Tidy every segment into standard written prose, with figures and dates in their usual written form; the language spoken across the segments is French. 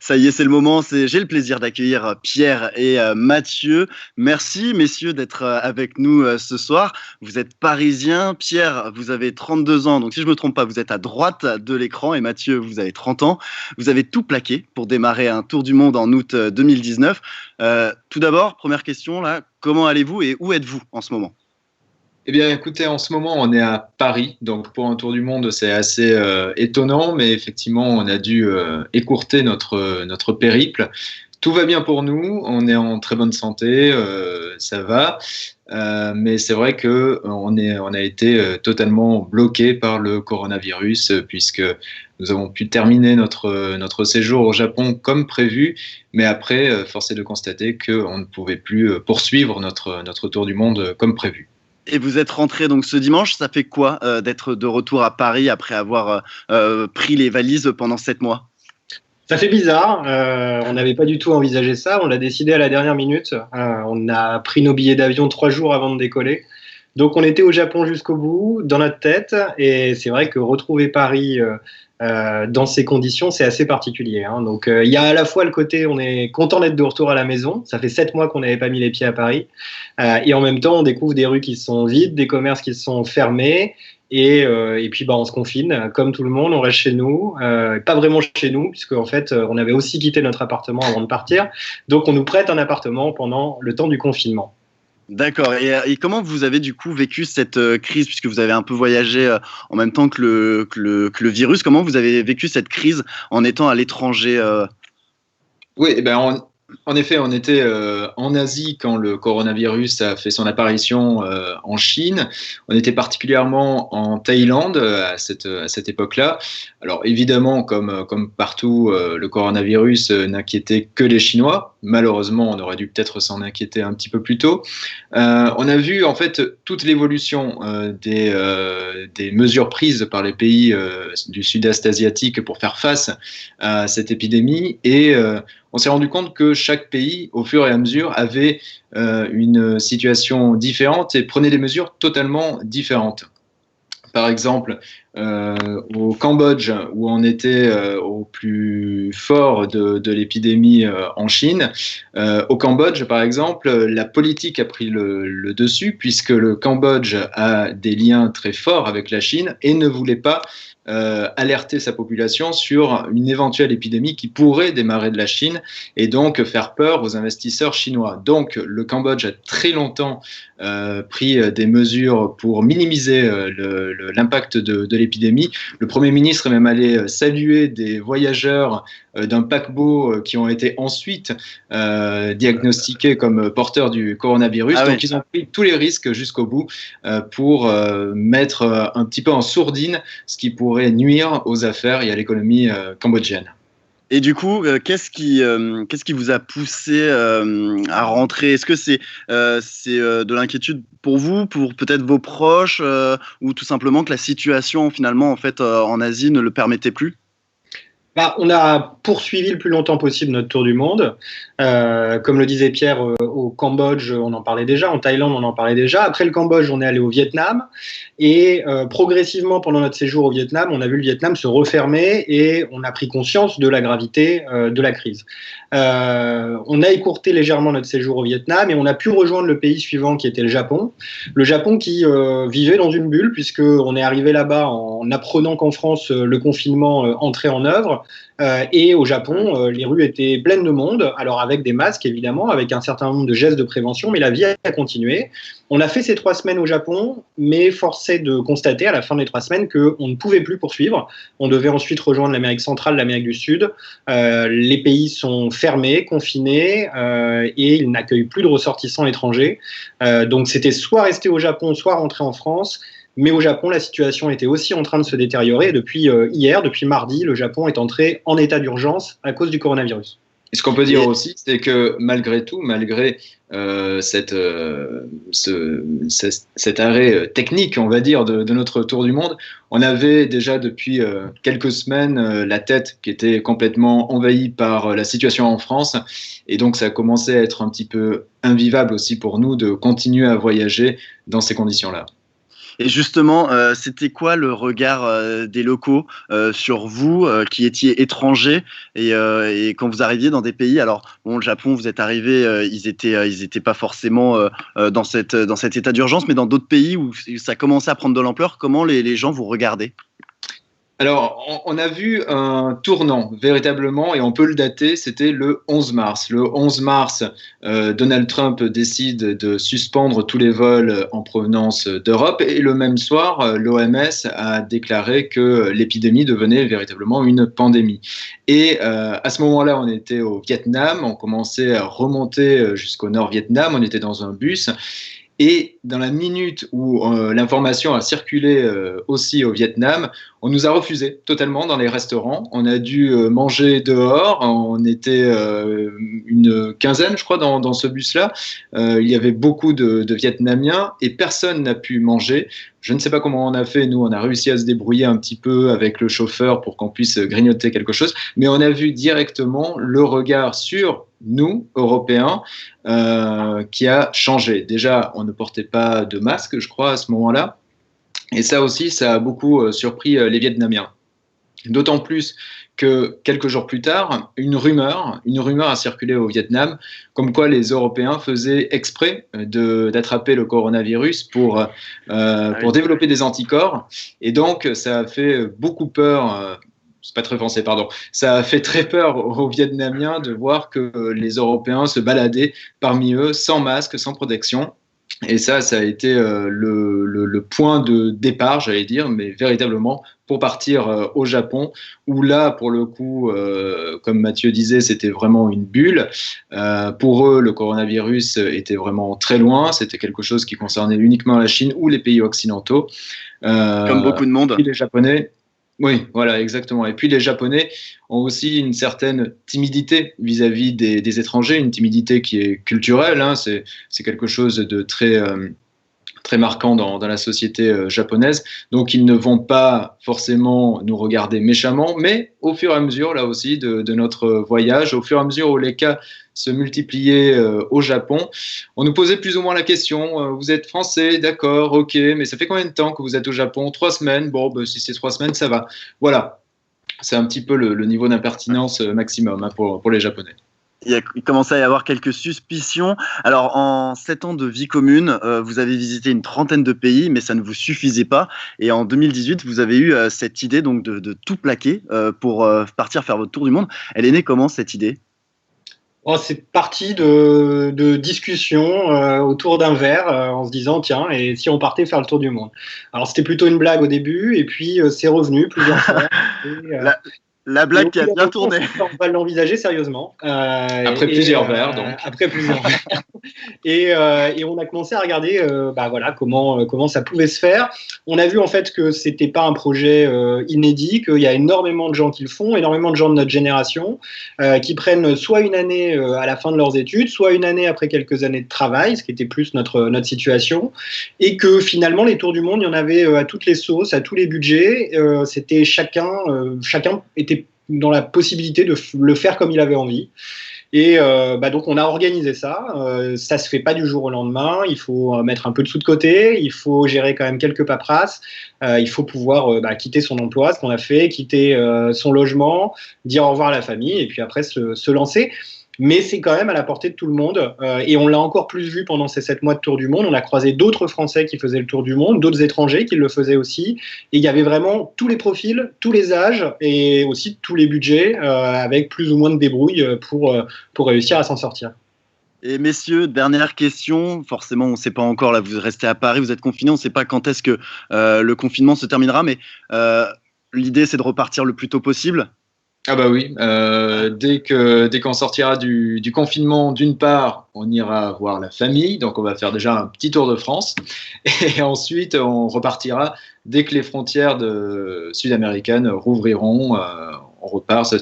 Ça y est, c'est le moment. J'ai le plaisir d'accueillir Pierre et Mathieu. Merci, messieurs, d'être avec nous ce soir. Vous êtes parisiens. Pierre, vous avez 32 ans. Donc, si je ne me trompe pas, vous êtes à droite de l'écran. Et Mathieu, vous avez 30 ans. Vous avez tout plaqué pour démarrer un tour du monde en août 2019. Tout d'abord, première question, là, comment allez-vous et où êtes-vous en ce moment? Eh bien, écoutez, en ce moment, on est à Paris. Donc, pour un tour du monde, c'est assez étonnant, mais effectivement, on a dû écourter notre périple. Tout va bien pour nous, on est en très bonne santé, ça va. Mais c'est vrai que on a été totalement bloqué par le coronavirus, puisque nous avons pu terminer notre séjour au Japon comme prévu, mais après, force est de constater qu'on ne pouvait plus poursuivre notre tour du monde comme prévu. Et vous êtes rentré donc ce dimanche. Ça fait quoi d'être de retour à Paris après avoir pris les valises pendant 7 mois? Ça fait bizarre, on n'avait pas du tout envisagé ça, on l'a décidé à la dernière minute. On a pris nos billets d'avion 3 jours avant de décoller. Donc on était au Japon jusqu'au bout, dans notre tête, et c'est vrai que retrouver Paris dans ces conditions, c'est assez particulier, hein. Donc il y a à la fois le côté, on est content d'être de retour à la maison, ça fait 7 mois qu'on n'avait pas mis les pieds à Paris, et en même temps on découvre des rues qui sont vides, des commerces qui sont fermés, et puis on se confine, comme tout le monde, on reste chez nous, pas vraiment chez nous, puisque en fait on avait aussi quitté notre appartement avant de partir, donc on nous prête un appartement pendant le temps du confinement. D'accord. Et comment vous avez du coup vécu cette crise, puisque vous avez un peu voyagé en même temps que le virus? Comment vous avez vécu cette crise en étant à l'étranger? Oui, eh ben en effet, on était en Asie quand le coronavirus a fait son apparition en Chine. On était particulièrement en Thaïlande à cette époque-là. Alors évidemment, comme partout, le coronavirus n'inquiétait que les Chinois. Malheureusement, on aurait dû peut-être s'en inquiéter un petit peu plus tôt. On a vu en fait toute l'évolution des mesures prises par les pays du sud-est asiatique pour faire face à cette épidémie et on s'est rendu compte que chaque pays, au fur et à mesure, avait une situation différente et prenait des mesures totalement différentes. Par exemple, au Cambodge, où on était au plus fort de l'épidémie en Chine, au Cambodge, par exemple, la politique a pris le dessus, puisque le Cambodge a des liens très forts avec la Chine et ne voulait pas alerter sa population sur une éventuelle épidémie qui pourrait démarrer de la Chine et donc faire peur aux investisseurs chinois. Donc le Cambodge a très longtemps pris des mesures pour minimiser l'impact de l'épidémie. Le Premier ministre est même allé saluer des voyageurs d'un paquebot qui ont été ensuite diagnostiqués comme porteurs du coronavirus. Ah Donc oui. ils ont pris tous les risques jusqu'au bout pour mettre un petit peu en sourdine ce qui pourrait nuire aux affaires et à l'économie cambodgienne. Et du coup, qu'est-ce qui vous a poussé à rentrer? Est-ce que c'est de l'inquiétude pour vous, pour peut-être vos proches, ou tout simplement que la situation finalement en fait en Asie ne le permettait plus? On a poursuivi le plus longtemps possible notre tour du monde. Comme le disait Pierre, au Cambodge, on en parlait déjà, en Thaïlande, on en parlait déjà. Après le Cambodge, on est allé au Vietnam. Et progressivement, pendant notre séjour au Vietnam, on a vu le Vietnam se refermer et on a pris conscience de la gravité de la crise. On a écourté légèrement notre séjour au Vietnam et on a pu rejoindre le pays suivant qui était le Japon. Le Japon qui vivait dans une bulle puisqu'on est arrivé là-bas en apprenant qu'en France, le confinement entrait en œuvre. Et au Japon, les rues étaient pleines de monde, alors avec des masques évidemment, avec un certain nombre de gestes de prévention, mais la vie a continué. On a fait ces 3 semaines au Japon, mais force est de constater à la fin des 3 semaines qu'on ne pouvait plus poursuivre. On devait ensuite rejoindre l'Amérique centrale, l'Amérique du Sud. Les pays sont fermés, confinés, et ils n'accueillent plus de ressortissants étrangers. Donc c'était soit rester au Japon, soit rentrer en France. Mais au Japon, la situation était aussi en train de se détériorer. Depuis hier, depuis mardi, le Japon est entré en état d'urgence à cause du coronavirus. Et ce qu'on peut dire aussi, c'est que malgré tout, malgré cet arrêt technique, on va dire, de notre tour du monde, on avait déjà depuis quelques semaines la tête qui était complètement envahie par la situation en France. Et donc, ça a commencé à être un petit peu invivable aussi pour nous de continuer à voyager dans ces conditions-là. Et justement, c'était quoi le regard des locaux sur vous qui étiez étrangers et quand vous arriviez dans des pays, alors bon, le Japon, vous êtes arrivés, ils étaient pas forcément dans cet état d'urgence, mais dans d'autres pays où ça commençait à prendre de l'ampleur, comment les gens vous regardaient? Alors, on a vu un tournant véritablement, et on peut le dater, c'était le 11 mars. Le 11 mars, Donald Trump décide de suspendre tous les vols en provenance d'Europe, et le même soir, l'OMS a déclaré que l'épidémie devenait véritablement une pandémie. Et à ce moment-là, on était au Vietnam, on commençait à remonter jusqu'au nord-Vietnam, on était dans un bus. Et dans la minute où l'information a circulé aussi au Vietnam, on nous a refusé totalement dans les restaurants. On a dû manger dehors. On était une quinzaine, je crois, dans ce bus-là. Il y avait beaucoup de Vietnamiens et personne n'a pu manger. Je ne sais pas comment on a fait. Nous, on a réussi à se débrouiller un petit peu avec le chauffeur pour qu'on puisse grignoter quelque chose. Mais on a vu directement le regard sur nous, Européens, qui a changé. Déjà, on ne portait pas de masque, je crois, à ce moment-là. Et ça aussi, ça a beaucoup surpris les Vietnamiens. D'autant plus que quelques jours plus tard, une rumeur a circulé au Vietnam, comme quoi les Européens faisaient exprès d'attraper le coronavirus pour développer des anticorps. Et donc, ça a fait beaucoup peur. C'est pas très français, pardon. Ça a fait très peur aux Vietnamiens de voir que les Européens se baladaient parmi eux sans masque, sans protection. Et ça a été le point de départ, j'allais dire, mais véritablement pour partir au Japon, où là, pour le coup, comme Mathieu disait, c'était vraiment une bulle. Pour eux, le coronavirus était vraiment très loin. C'était quelque chose qui concernait uniquement la Chine ou les pays occidentaux. Comme beaucoup de monde. Et les Japonais. Oui, voilà, exactement. Et puis les Japonais ont aussi une certaine timidité vis-à-vis des étrangers, une timidité qui est culturelle. Hein, c'est quelque chose de très très marquant dans la société japonaise. Donc ils ne vont pas forcément nous regarder méchamment, mais au fur et à mesure, là aussi, de notre voyage, au fur et à mesure où les cas se multipliaient au Japon, on nous posait plus ou moins la question, vous êtes français, d'accord, ok, mais ça fait combien de temps que vous êtes au Japon? 3 semaines, bon, bah, si c'est 3 semaines, ça va. Voilà, c'est un petit peu le niveau d'impertinence maximum hein, pour les Japonais. Il commençait à y avoir quelques suspicions. Alors, en 7 ans de vie commune, vous avez visité une trentaine de pays, mais ça ne vous suffisait pas. Et en 2018, vous avez eu cette idée donc de tout plaquer pour partir faire votre tour du monde. Elle est née comment, cette idée? C'est parti de discussions autour d'un verre en se disant tiens, et si on partait faire le tour du monde? Alors, c'était plutôt une blague au début, et puis c'est revenu plusieurs fois. La blague qui a bien tourné. On va l'envisager sérieusement. Après plusieurs verres, donc. Après plusieurs verres. Et on a commencé à regarder voilà, comment ça pouvait se faire. On a vu en fait que c'était pas un projet inédit, qu'il y a énormément de gens qui le font, énormément de gens de notre génération qui prennent soit une année à la fin de leurs études, soit une année après quelques années de travail, ce qui était plus notre situation, et que finalement les tours du monde, il y en avait à toutes les sauces, à tous les budgets. C'était chacun était dans la possibilité de le faire comme il avait envie. Et donc on a organisé ça. Ça se fait pas du jour au lendemain. Il faut mettre un peu de sous de côté. Il faut gérer quand même quelques paperasses. Il faut pouvoir quitter son emploi, ce qu'on a fait, quitter son logement, dire au revoir à la famille et puis après se lancer. Mais c'est quand même à la portée de tout le monde. Et on l'a encore plus vu pendant ces 7 mois de tour du monde. On a croisé d'autres Français qui faisaient le tour du monde, d'autres étrangers qui le faisaient aussi. Et il y avait vraiment tous les profils, tous les âges et aussi tous les budgets avec plus ou moins de débrouille pour réussir à s'en sortir. Et messieurs, dernière question. Forcément, on ne sait pas encore, là, vous restez à Paris, vous êtes confinés, on ne sait pas quand est-ce que le confinement se terminera, mais l'idée, c'est de repartir le plus tôt possible. Ah bah oui, dès qu'on sortira du confinement, d'une part, on ira voir la famille, donc on va faire déjà un petit tour de France, et ensuite on repartira dès que les frontières sud-américaines rouvriront, on repart.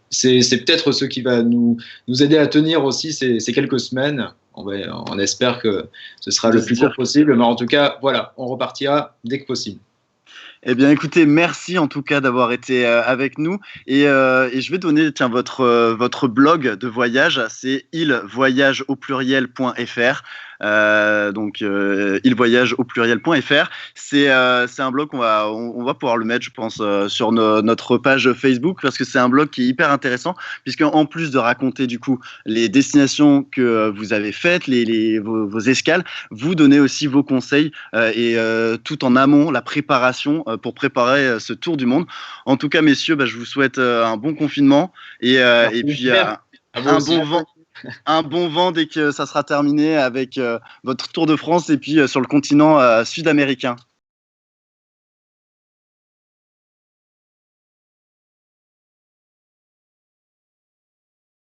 C'est peut-être ce qui va nous aider à tenir aussi ces quelques semaines. On espère que ce sera le plus court possible, mais en tout cas, voilà, on repartira dès que possible. Eh bien, écoutez, merci en tout cas d'avoir été avec nous. Et je vais donner votre blog de voyage, c'est ilvoyageaupluriel.fr. Donc ilvoyage au pluriel.fr. C'est un blog on va pouvoir le mettre, je pense, sur notre page Facebook, parce que c'est un blog qui est hyper intéressant, puisque en plus de raconter du coup les destinations que vous avez faites, vos escales, vous donnez aussi vos conseils et tout en amont la préparation pour préparer ce tour du monde. En tout cas, messieurs, je vous souhaite un bon confinement et puis un bon vent dès que ça sera terminé avec votre Tour de France et puis sur le continent sud-américain.